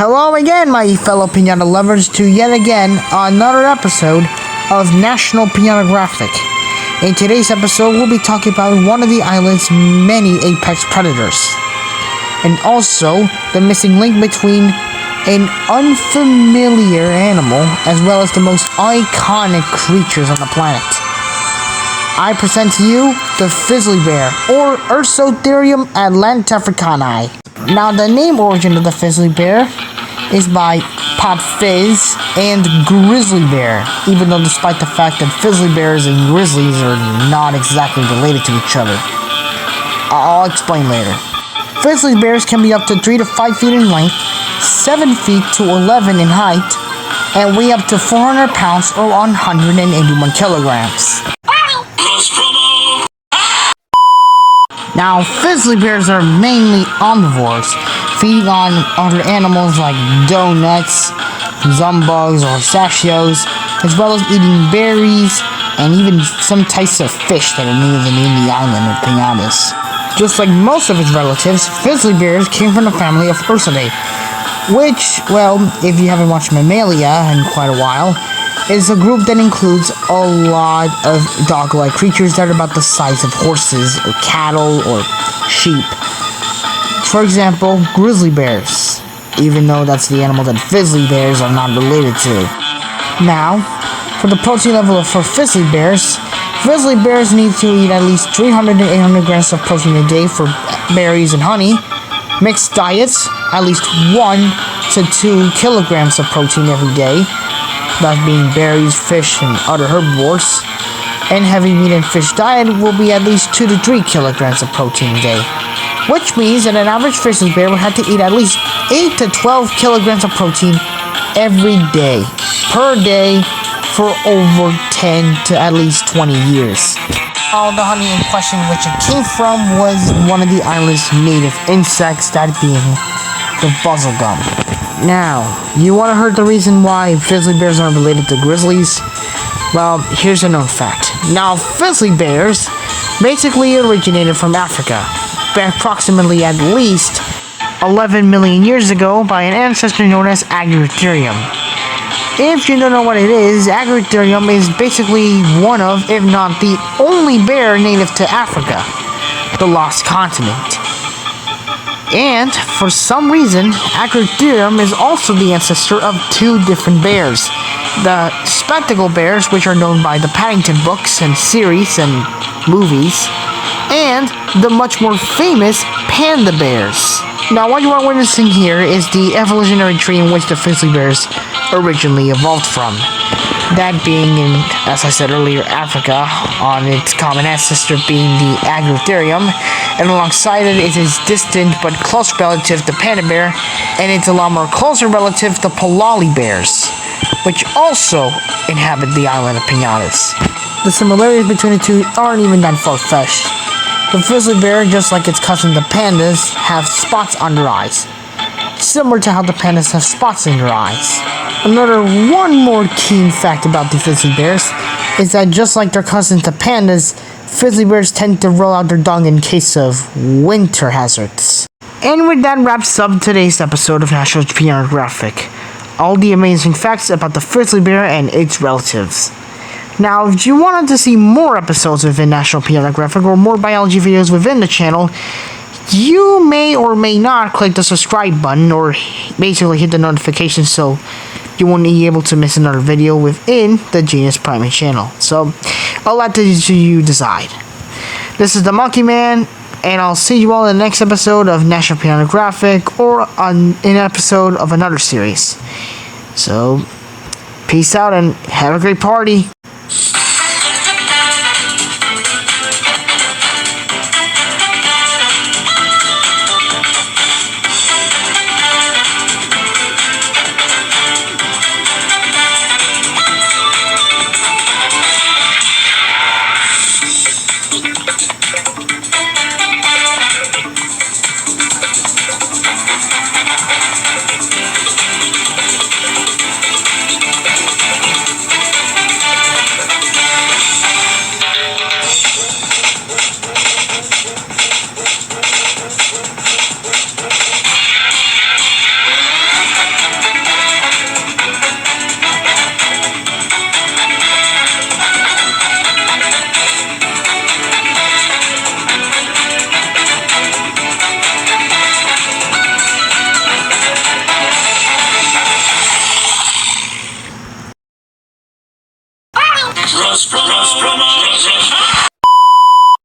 Hello again, my fellow piñata lovers, to yet again another episode of National Piñatagraphic. In today's episode, we'll be talking about one of the island's many apex predators, and also the missing link between an unfamiliar animal as well as the most iconic creatures on the planet. I present to you the fizzlybear, or Ursotherium atlantiafricani. Now, the name origin of the fizzlybear is by Pop Fizz and grizzly bear, even though despite the fact that fizzly bears and grizzlies are not exactly related to each other. I'll explain later. Fizzly bears can be up to 3 to 5 feet in length, 7 feet to 11 in height, and weigh up to 400 pounds or 181 kilograms. Now, fizzly bears are mainly omnivores, feeding on other animals like donuts, zumbugs, or pistachios, as well as eating berries and even some types of fish that are native in the island of piñatas. Just like most of its relatives, fizzly bears came from the family of Ursidae, which, well, if you haven't watched Mammalia in quite a while, is a group that includes a lot of dog-like creatures that are about the size of horses or cattle or sheep. For example, grizzly bears, even though that's the animal that fizzly bears are not related to. Now, for the protein level for fizzly bears need to eat at least 300 to 800 grams of protein a day for berries and honey, mixed diets, at least 1 to 2 kilograms of protein every day, that being berries, fish, and other herbivores, and heavy meat and fish diet will be at least 2 to 3 kilograms of protein a day, which means that an average fizzly bear would have to eat at least 8 to 12 kilograms of protein every day, per day, for over 10 to at least 20 years. All the honey in question which it came from was one of the island's native insects, that being the buzzlegum. Now, you want to hear the reason why fizzly bears are related to grizzlies? Well, here's a known fact. Now, fizzly bears basically originated from Africa, approximately at least 11 million years ago by an ancestor known as Agritherium. If you don't know what it is, Agritherium is basically one of, if not the only bear native to Africa, the lost continent. And, for some reason, Agritherium is also the ancestor of 2 different bears. The spectacle bears, which are known by the Paddington books and series and movies, and the much more famous panda bears. Now, what you are witnessing here is the evolutionary tree in which the fizzly bears originally evolved from. That being in, as I said earlier, Africa, on its common ancestor being the Agritherium, and alongside it is its distant but close relative, the panda bear, and its a lot more closer relative, the Palali bears, which also inhabit the island of Piñatas. The similarities between the two aren't even that far-fetched. The fizzly bear, just like its cousin the pandas, have spots on their eyes, similar to how the pandas have spots in their eyes. One more keen fact about the fizzly bears is that just like their cousins the pandas, fizzly bears tend to roll out their dung in case of winter hazards. And with that wraps up today's episode of National Piñatagraphic. All the amazing facts about the fizzly bear and its relatives. Now, if you wanted to see more episodes within National Piñatagraphic or more biology videos within the channel, you may or may not click the subscribe button or basically hit the notification so you won't be able to miss another video within the Genus Primate channel. So, I'll let you decide. This is the Monkey Man, and I'll see you all in the next episode of National Piñatagraphic or on an episode of another series. So, peace out and have a great party.